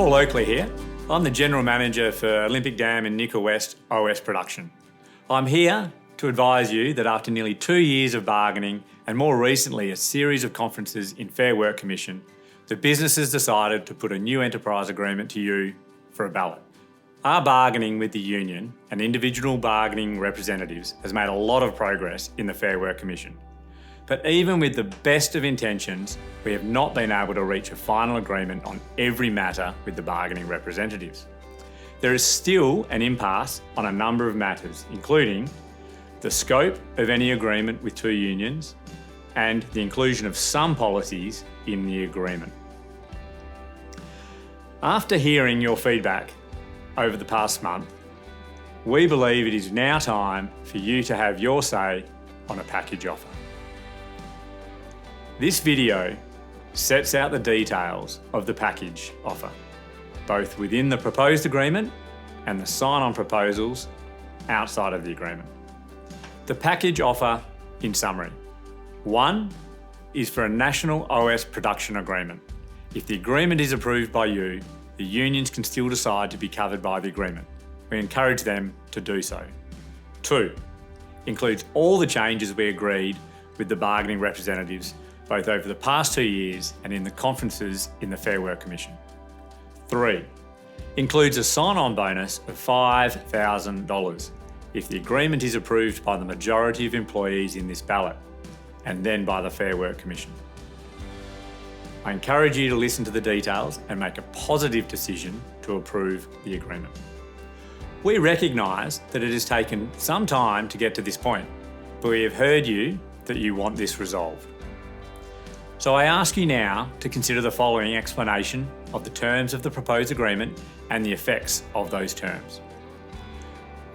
Paul Oakeley here. I'm the General Manager for Olympic Dam and Nickel West OS Production. I'm here to advise you that after nearly 2 years of bargaining and more recently a series of conferences in Fair Work Commission, the business has decided to put a new enterprise agreement to you for a ballot. Our bargaining with the union and individual bargaining representatives has made a lot of progress in the Fair Work Commission. But even with the best of intentions, we have not been able to reach a final agreement on every matter with the bargaining representatives. There is still an impasse on a number of matters, including the scope of any agreement with two unions and the inclusion of some policies in the agreement. After hearing your feedback over the past month, we believe it is now time for you to have your say on a package offer. This video sets out the details of the package offer, both within the proposed agreement and the sign-on proposals outside of the agreement. The package offer, in summary: 1 is for a national OS production agreement. If the agreement is approved by you, the unions can still decide to be covered by the agreement. We encourage them to do so. 2 includes all the changes we agreed with the bargaining representatives both over the past 2 years and in the conferences in the Fair Work Commission. 3 includes a sign-on bonus of $5,000 if the agreement is approved by the majority of employees in this ballot and then by the Fair Work Commission. I encourage you to listen to the details and make a positive decision to approve the agreement. We recognise that it has taken some time to get to this point, but we have heard you that you want this resolved. So I ask you now to consider the following explanation of the terms of the proposed agreement and the effects of those terms.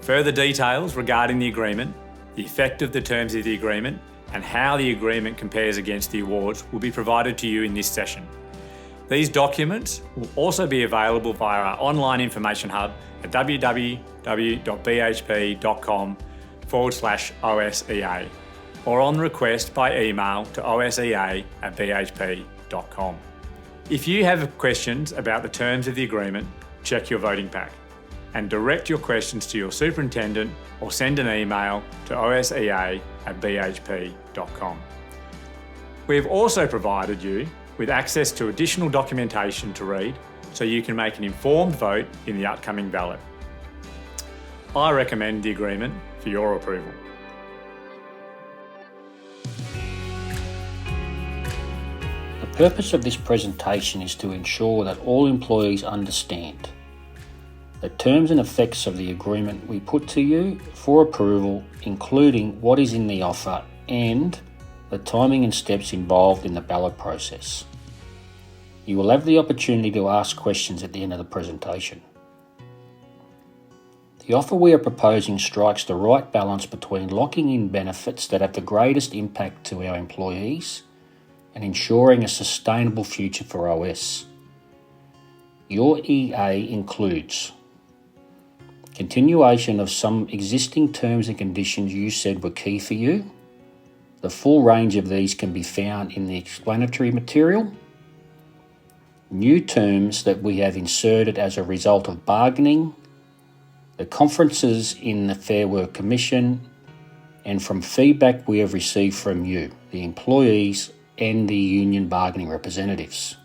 Further details regarding the agreement, the effect of the terms of the agreement, and how the agreement compares against the awards will be provided to you in this session. These documents will also be available via our online information hub at www.bhp.com/OSEA or on request by email to osea@bhp.com. If you have questions about the terms of the agreement, check your voting pack and direct your questions to your superintendent or send an email to osea@bhp.com. We have also provided you with access to additional documentation to read so you can make an informed vote in the upcoming ballot. I recommend the agreement for your approval. The purpose of this presentation is to ensure that all employees understand the terms and effects of the agreement we put to you for approval, including what is in the offer and the timing and steps involved in the ballot process. You will have the opportunity to ask questions at the end of the presentation. The offer we are proposing strikes the right balance between locking in benefits that have the greatest impact to our employees and ensuring a sustainable future for OS. Your EA includes continuation of some existing terms and conditions you said were key for you. The full range of these can be found in the explanatory material. New terms that we have inserted as a result of bargaining, the conferences in the Fair Work Commission, and from feedback we have received from you, the employees and the union bargaining representatives.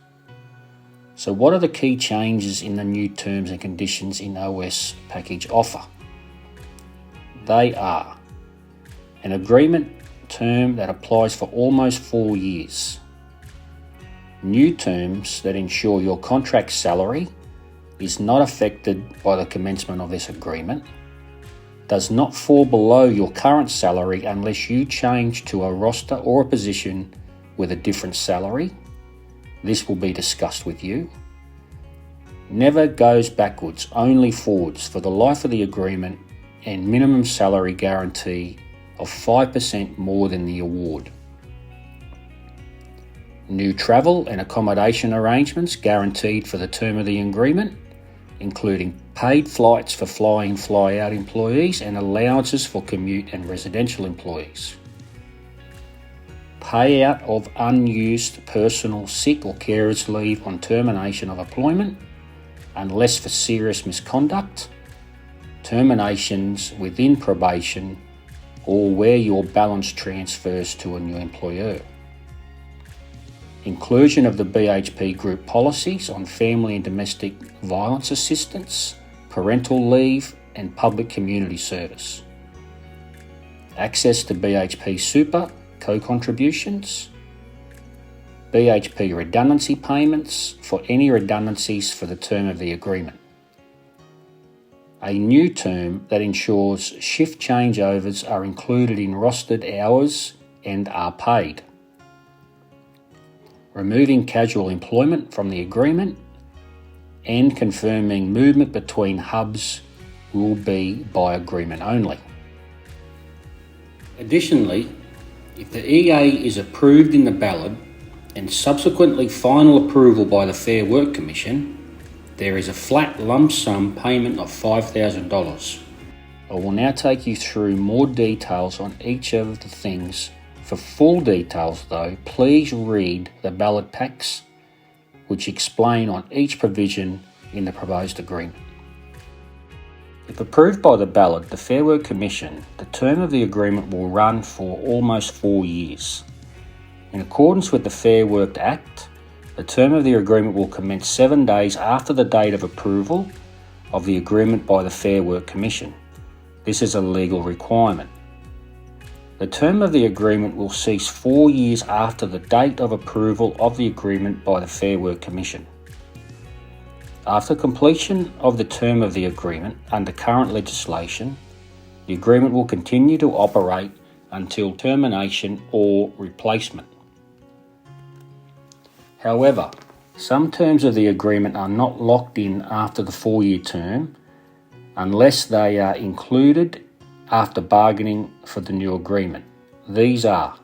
So what are the key changes in the new terms and conditions in OS package offer? They are an agreement term that applies for almost 4 years, new terms that ensure your contract salary is not affected by the commencement of this agreement, does not fall below your current salary unless you change to a roster or a position with a different salary. This will be discussed with you. Never goes backwards, only forwards for the life of the agreement, and minimum salary guarantee of 5% more than the award. New travel and accommodation arrangements guaranteed for the term of the agreement, including paid flights for fly in, fly out employees and allowances for commute and residential employees. Payout of unused personal sick or carers leave on termination of employment, unless for serious misconduct, terminations within probation, or where your balance transfers to a new employer. Inclusion of the BHP Group policies on family and domestic violence assistance, parental leave and public community service. Access to BHP Super co-contributions. BHP redundancy payments for any redundancies for the term of the agreement. A new term that ensures shift changeovers are included in rostered hours and are paid. Removing casual employment from the agreement and confirming movement between hubs will be by agreement only. Additionally, if the EA is approved in the ballot and subsequently final approval by the Fair Work Commission, there is a flat lump sum payment of $5,000. I will now take you through more details on each of the things. For full details though, please read the ballot packs which explain on each provision in the proposed agreement. If approved by the ballot, the Fair Work Commission, the term of the agreement will run for almost 4 years. In accordance with the Fair Work Act, the term of the agreement will commence 7 days after the date of approval of the agreement by the Fair Work Commission. This is a legal requirement. The term of the agreement will cease 4 years after the date of approval of the agreement by the Fair Work Commission. After completion of the term of the agreement under current legislation, the agreement will continue to operate until termination or replacement. However, some terms of the agreement are not locked in after the 4-year term unless they are included after bargaining for the new agreement. These are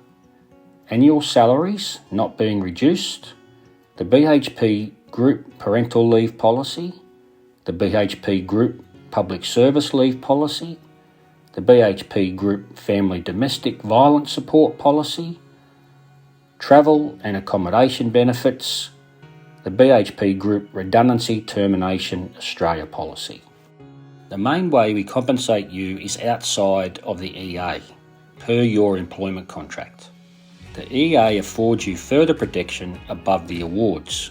annual salaries not being reduced, the BHP Group Parental Leave Policy, the BHP Group Public Service Leave Policy, the BHP Group Family Domestic Violence Support Policy, travel and accommodation benefits, the BHP Group Redundancy Termination Australia Policy. The main way we compensate you is outside of the EA, per your employment contract. The EA affords you further protection above the awards.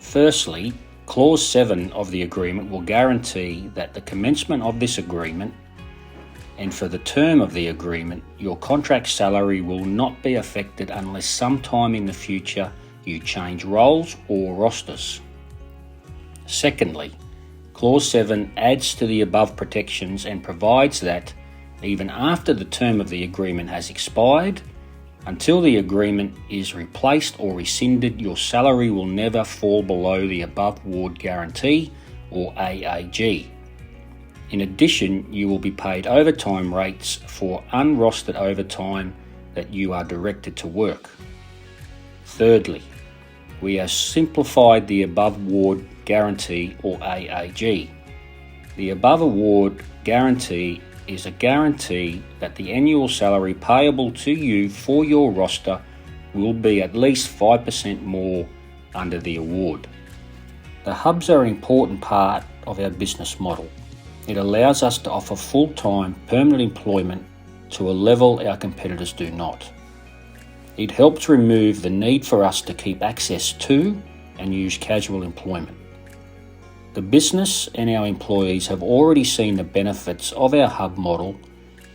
Firstly, Clause 7 of the agreement will guarantee that the commencement of this agreement and for the term of the agreement, your contract salary will not be affected unless sometime in the future you change roles or rosters. Secondly, Clause 7 adds to the above protections and provides that, even after the term of the agreement has expired, until the agreement is replaced or rescinded, your salary will never fall below the above award guarantee or AAG. In addition, you will be paid overtime rates for unrostered overtime that you are directed to work. Thirdly, we have simplified the above award guarantee or AAG. The above award guarantee is a guarantee that the annual salary payable to you for your roster will be at least 5% more under the award. The hubs are an important part of our business model. It allows us to offer full-time permanent employment to a level our competitors do not. It helps remove the need for us to keep access to and use casual employment. The business and our employees have already seen the benefits of our hub model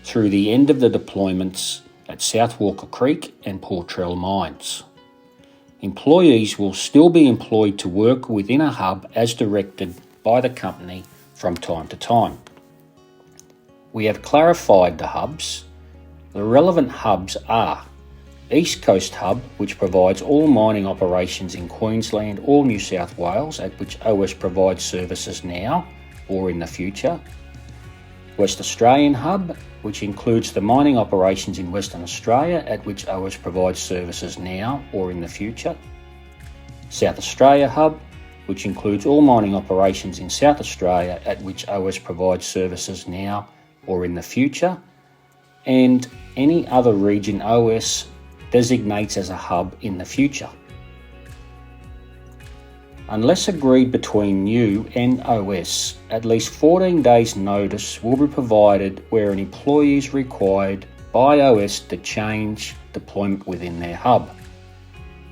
through the end of the deployments at South Walker Creek and Portrell mines. Employees will still be employed to work within a hub as directed by the company from time to time. We have clarified the hubs. The relevant hubs are East Coast Hub, which provides all mining operations in Queensland or New South Wales, at which OS provides services now or in the future. West Australian Hub, which includes the mining operations in Western Australia, at which OS provides services now or in the future. South Australia Hub, which includes all mining operations in South Australia, at which OS provides services now or in the future. And any other region OS designates as a hub in the future. Unless agreed between you and OS, at least 14 days notice will be provided where an employee is required by OS to change deployment within their hub.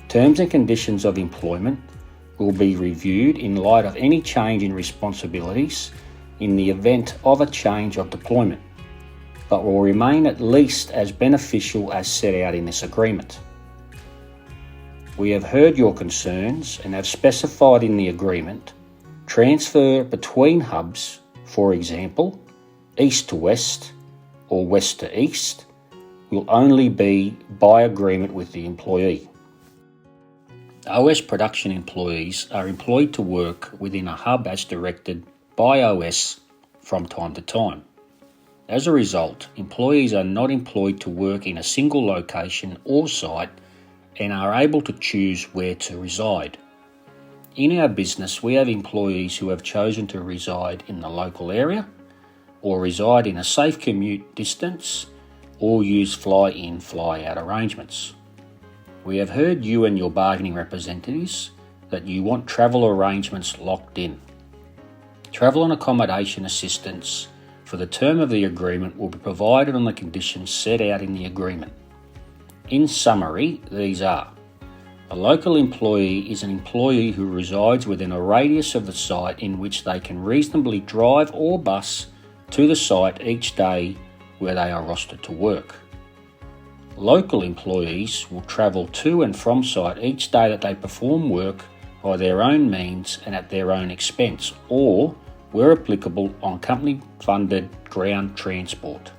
Terms and conditions of employment will be reviewed in light of any change in responsibilities in the event of a change of deployment, but will remain at least as beneficial as set out in this agreement. We have heard your concerns and have specified in the agreement transfer between hubs, for example, east to west or west to east, will only be by agreement with the employee. OS production employees are employed to work within a hub as directed by OS from time to time. As a result, employees are not employed to work in a single location or site and are able to choose where to reside. In our business, we have employees who have chosen to reside in the local area or reside in a safe commute distance or use fly-in, fly-out arrangements. We have heard you and your bargaining representatives that you want travel arrangements locked in. Travel and accommodation assistance for the term of the agreement will be provided on the conditions set out in the agreement. In summary, these are: a local employee is an employee who resides within a radius of the site in which they can reasonably drive or bus to the site each day where they are rostered to work. Local employees will travel to and from site each day that they perform work by their own means and at their own expense, or, where applicable, on company-funded ground transport.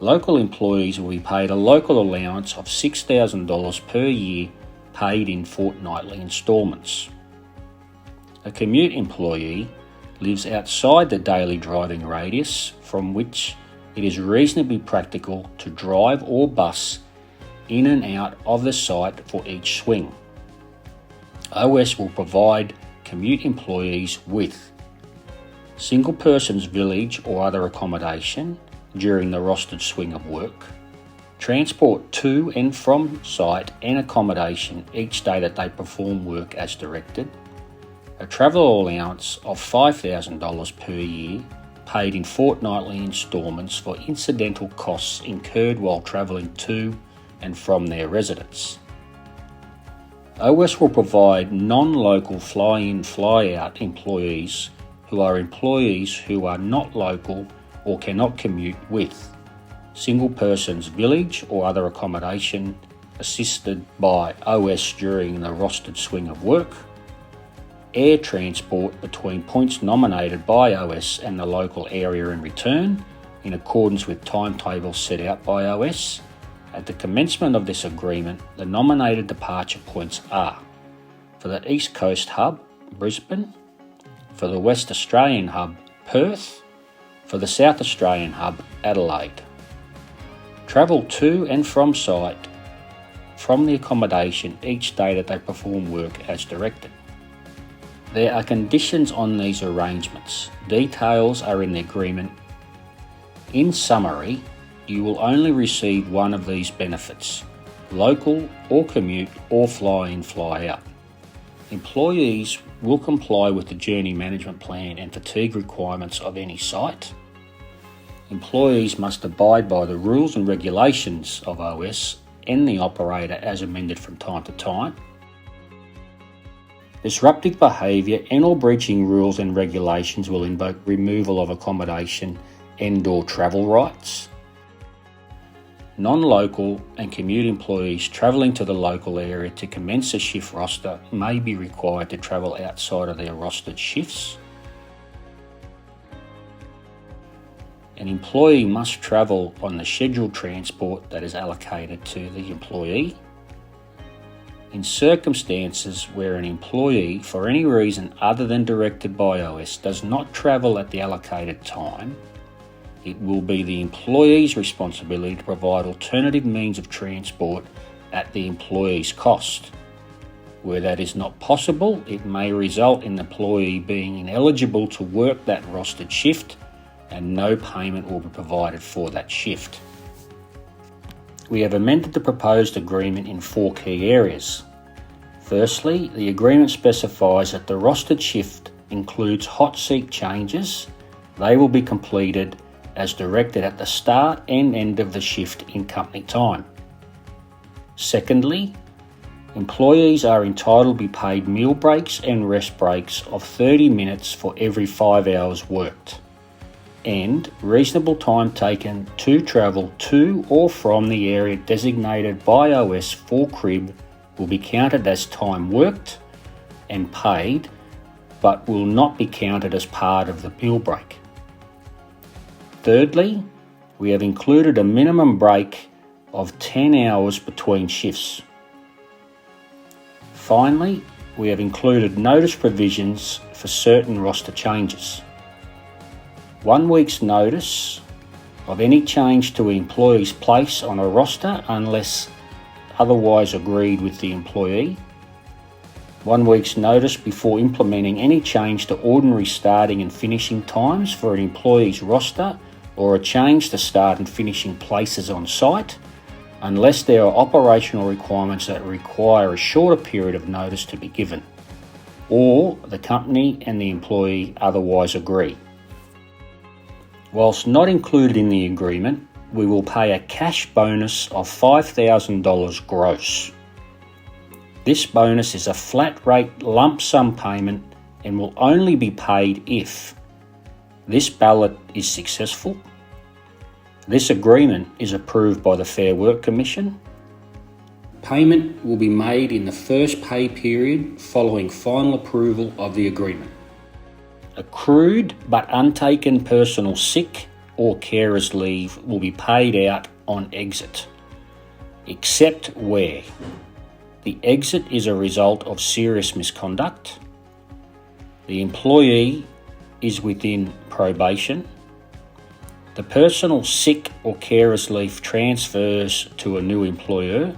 Local employees will be paid a local allowance of $6,000 per year, paid in fortnightly instalments. A commute employee lives outside the daily driving radius from which it is reasonably practical to drive or bus in and out of the site for each swing. OS will provide commute employees with single person's village or other accommodation during the rostered swing of work, transport to and from site and accommodation each day that they perform work as directed, a travel allowance of $5,000 per year paid in fortnightly instalments for incidental costs incurred while travelling to and from their residence. OS will provide non-local fly-in, fly-out employees who are not local or cannot commute with single person's village or other accommodation assisted by OS during the rostered swing of work, air transport between points nominated by OS and the local area in return in accordance with timetables set out by OS. At the commencement of this agreement, the nominated departure points are: for the East Coast Hub, Brisbane; for the West Australian Hub, Perth; for the South Australian Hub, Adelaide. Travel to and from site from the accommodation each day that they perform work as directed. There are conditions on these arrangements. Details are in the agreement. In summary, you will only receive one of these benefits: local or commute or fly-in, fly-out. Employees will comply with the journey management plan and fatigue requirements of any site. Employees must abide by the rules and regulations of OS and the operator as amended from time to time. Disruptive behaviour and/or breaching rules and regulations will invoke removal of accommodation and/or travel rights. Non-local and commute employees travelling to the local area to commence a shift roster may be required to travel outside of their rostered shifts. An employee must travel on the scheduled transport that is allocated to the employee. In circumstances where an employee, for any reason other than directed by OS, does not travel at the allocated time, it will be the employee's responsibility to provide alternative means of transport at the employee's cost. Where that is not possible, it may result in the employee being ineligible to work that rostered shift and no payment will be provided for that shift. We have amended the proposed agreement in 4 key areas. Firstly, the agreement specifies that the rostered shift includes hot seat changes. They will be completed as directed at the start and end of the shift in company time. Secondly, employees are entitled to be paid meal breaks and rest breaks of 30 minutes for every 5 hours worked, and reasonable time taken to travel to or from the area designated by OS for crib will be counted as time worked and paid, but will not be counted as part of the meal break. Thirdly, we have included a minimum break of 10 hours between shifts. Finally, we have included notice provisions for certain roster changes. 1 week's notice of any change to an employee's place on a roster unless otherwise agreed with the employee. 1 week's notice before implementing any change to ordinary starting and finishing times for an employee's roster or a change to start and finishing places on site, unless there are operational requirements that require a shorter period of notice to be given, or the company and the employee otherwise agree. Whilst not included in the agreement, we will pay a cash bonus of $5,000 gross. This bonus is a flat rate lump sum payment and will only be paid if this ballot is successful, this agreement is approved by the Fair Work Commission, payment will be made in the first pay period following final approval of the agreement. Accrued but untaken personal sick or carers leave will be paid out on exit, except where the exit is a result of serious misconduct, the employee is within probation, the personal sick or carers leave transfers to a new employer,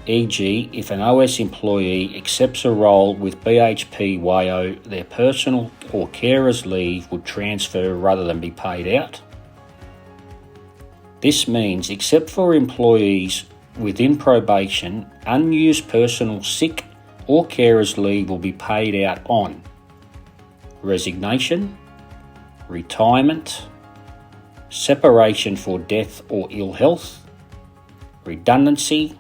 e.g. if an OS employee accepts a role with BHP WAYO, their personal or carers leave would transfer rather than be paid out. This means, except for employees within probation, unused personal sick or carers leave will be paid out on resignation, retirement, separation for death or ill health, redundancy,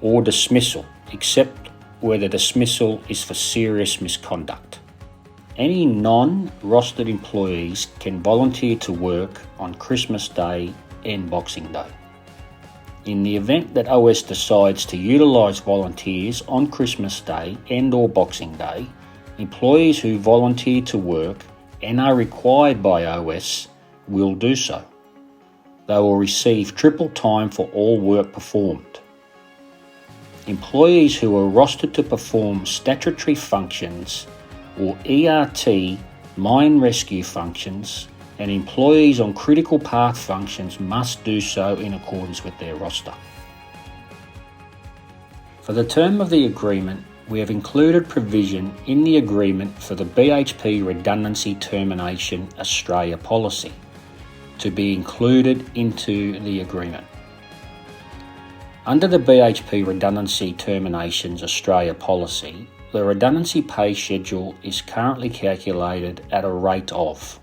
or dismissal, except where the dismissal is for serious misconduct. Any non-rostered employees can volunteer to work on Christmas Day and Boxing Day. In the event that OS decides to utilise volunteers on Christmas Day and or Boxing Day, employees who volunteer to work and are required by OS will do so. They will receive triple time for all work performed. Employees who are rostered to perform statutory functions or ERT mine rescue functions and employees on critical path functions must do so in accordance with their roster. For the term of the agreement, we have included provision in the agreement for the BHP Redundancy Termination Australia policy to be included into the agreement. Under the BHP Redundancy Terminations Australia policy, the redundancy pay schedule is currently calculated at a rate of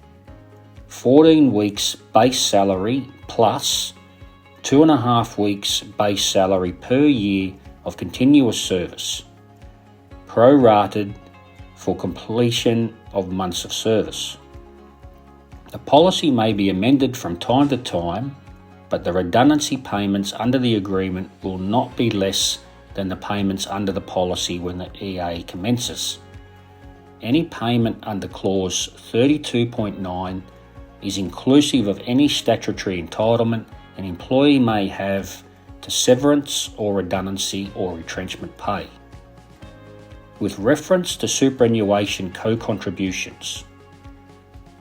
14 weeks base salary plus 2.5 weeks base salary per year of continuous service, prorated for completion of months of service. The policy may be amended from time to time, but the redundancy payments under the agreement will not be less than the payments under the policy when the EA commences. Any payment under clause 32.9 is inclusive of any statutory entitlement an employee may have to severance or redundancy or retrenchment pay. With reference to superannuation co-contributions,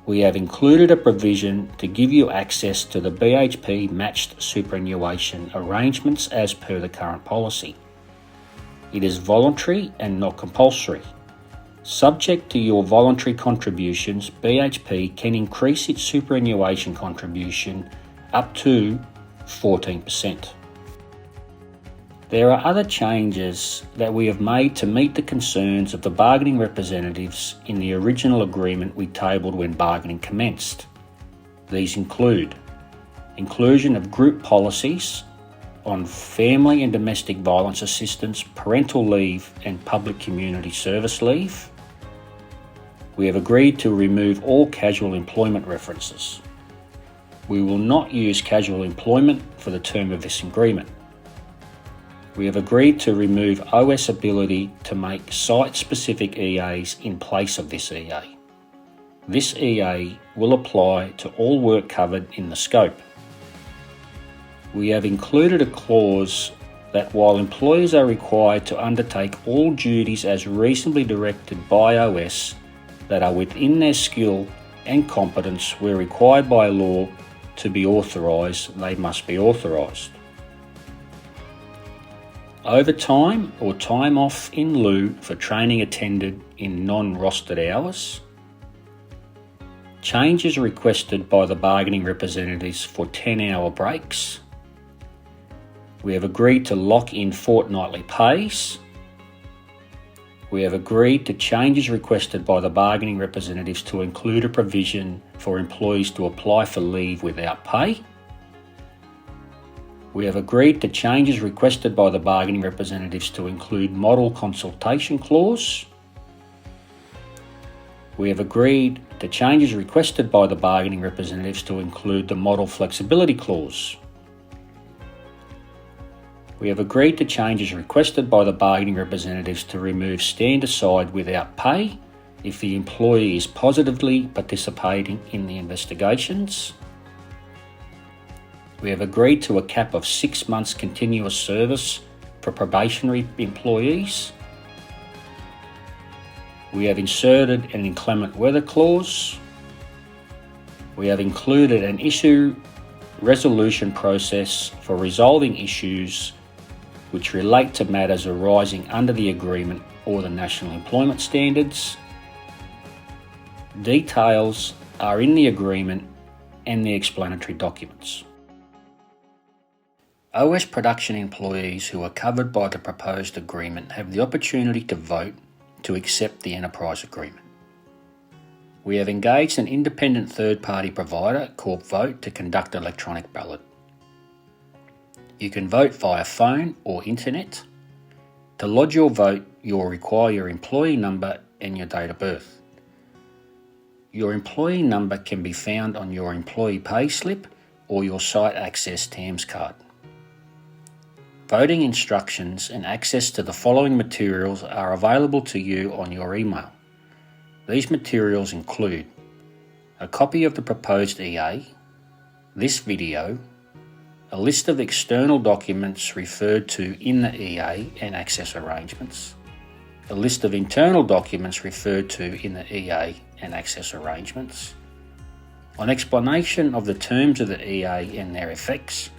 we have included a provision to give you access to the BHP matched superannuation arrangements as per the current policy. It is voluntary and not compulsory. Subject to your voluntary contributions, BHP can increase its superannuation contribution up to 14%. There are other changes that we have made to meet the concerns of the bargaining representatives in the original agreement we tabled when bargaining commenced. These include inclusion of group policies on family and domestic violence assistance, parental leave and public community service leave. We have agreed to remove all casual employment references. We will not use casual employment for the term of this agreement. We have agreed to remove OS ability to make site-specific EAs in place of this EA. This EA will apply to all work covered in the scope. We have included a clause that while employers are required to undertake all duties as reasonably directed by OS that are within their skill and competence where required by law to be authorised, they must be authorised. Overtime or time off in lieu for training attended in non-rostered hours. Changes requested by the bargaining representatives for 10-hour breaks. We have agreed to lock in fortnightly pays. We have agreed to changes requested by the bargaining representatives to include a provision for employees to apply for leave without pay. We have agreed to changes requested by the bargaining representatives to include model consultation clause. We have agreed to changes requested by the bargaining representatives to include the model flexibility clause. We have agreed to changes requested by the bargaining representatives to remove stand aside without pay if the employee is positively participating in the investigations. We have agreed to a cap of 6 months continuous service for probationary employees. We have inserted an inclement weather clause. We have included an issue resolution process for resolving issues which relate to matters arising under the agreement or the National Employment Standards. Details are in the agreement and the explanatory documents. OS production employees who are covered by the proposed agreement have the opportunity to vote to accept the enterprise agreement. We have engaged an independent third-party provider, Corp Vote, to conduct an electronic ballot. You can vote via phone or internet. To lodge your vote, you will require your employee number and your date of birth. Your employee number can be found on your employee payslip or your site access TAMS card. Voting instructions and access to the following materials are available to you on your email. These materials include a copy of the proposed EA, this video, a list of external documents referred to in the EA and access arrangements, a list of internal documents referred to in the EA and access arrangements, an explanation of the terms of the EA and their effects,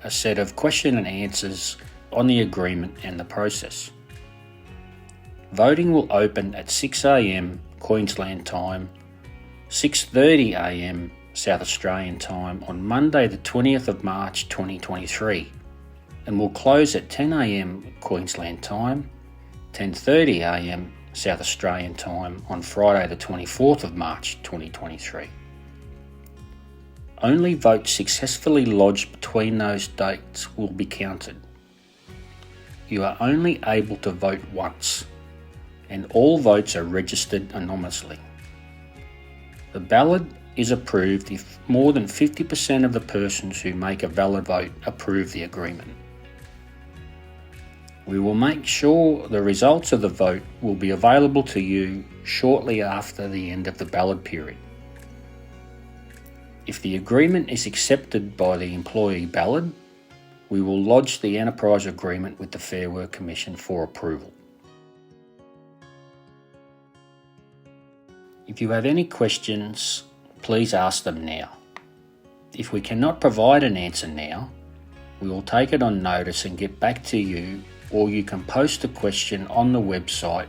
a set of question and answers on the agreement and the process. Voting will open at 6 a.m. Queensland time, 6:30 a.m. South Australian time on Monday the 20th of March 2023 and will close at 10 a.m. Queensland time, 10:30 a.m. South Australian time on Friday the 24th of March 2023. Only votes successfully lodged between those dates will be counted. You are only able to vote once, and all votes are registered anonymously. The ballot is approved if more than 50% of the persons who make a valid vote approve the agreement. We will make sure the results of the vote will be available to you shortly after the end of the ballot period. If the agreement is accepted by the employee ballot, we will lodge the enterprise agreement with the Fair Work Commission for approval. If you have any questions, please ask them now. If we cannot provide an answer now, we will take it on notice and get back to you, or you can post a question on the website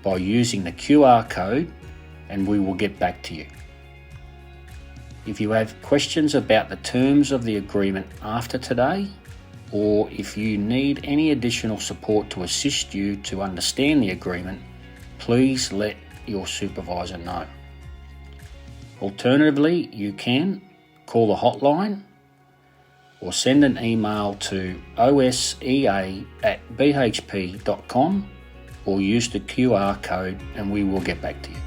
by using the QR code and we will get back to you. If you have questions about the terms of the agreement after today, or if you need any additional support to assist you to understand the agreement, please let your supervisor know. Alternatively, you can call the hotline or send an email to osea@bhp.com or use the QR code and we will get back to you.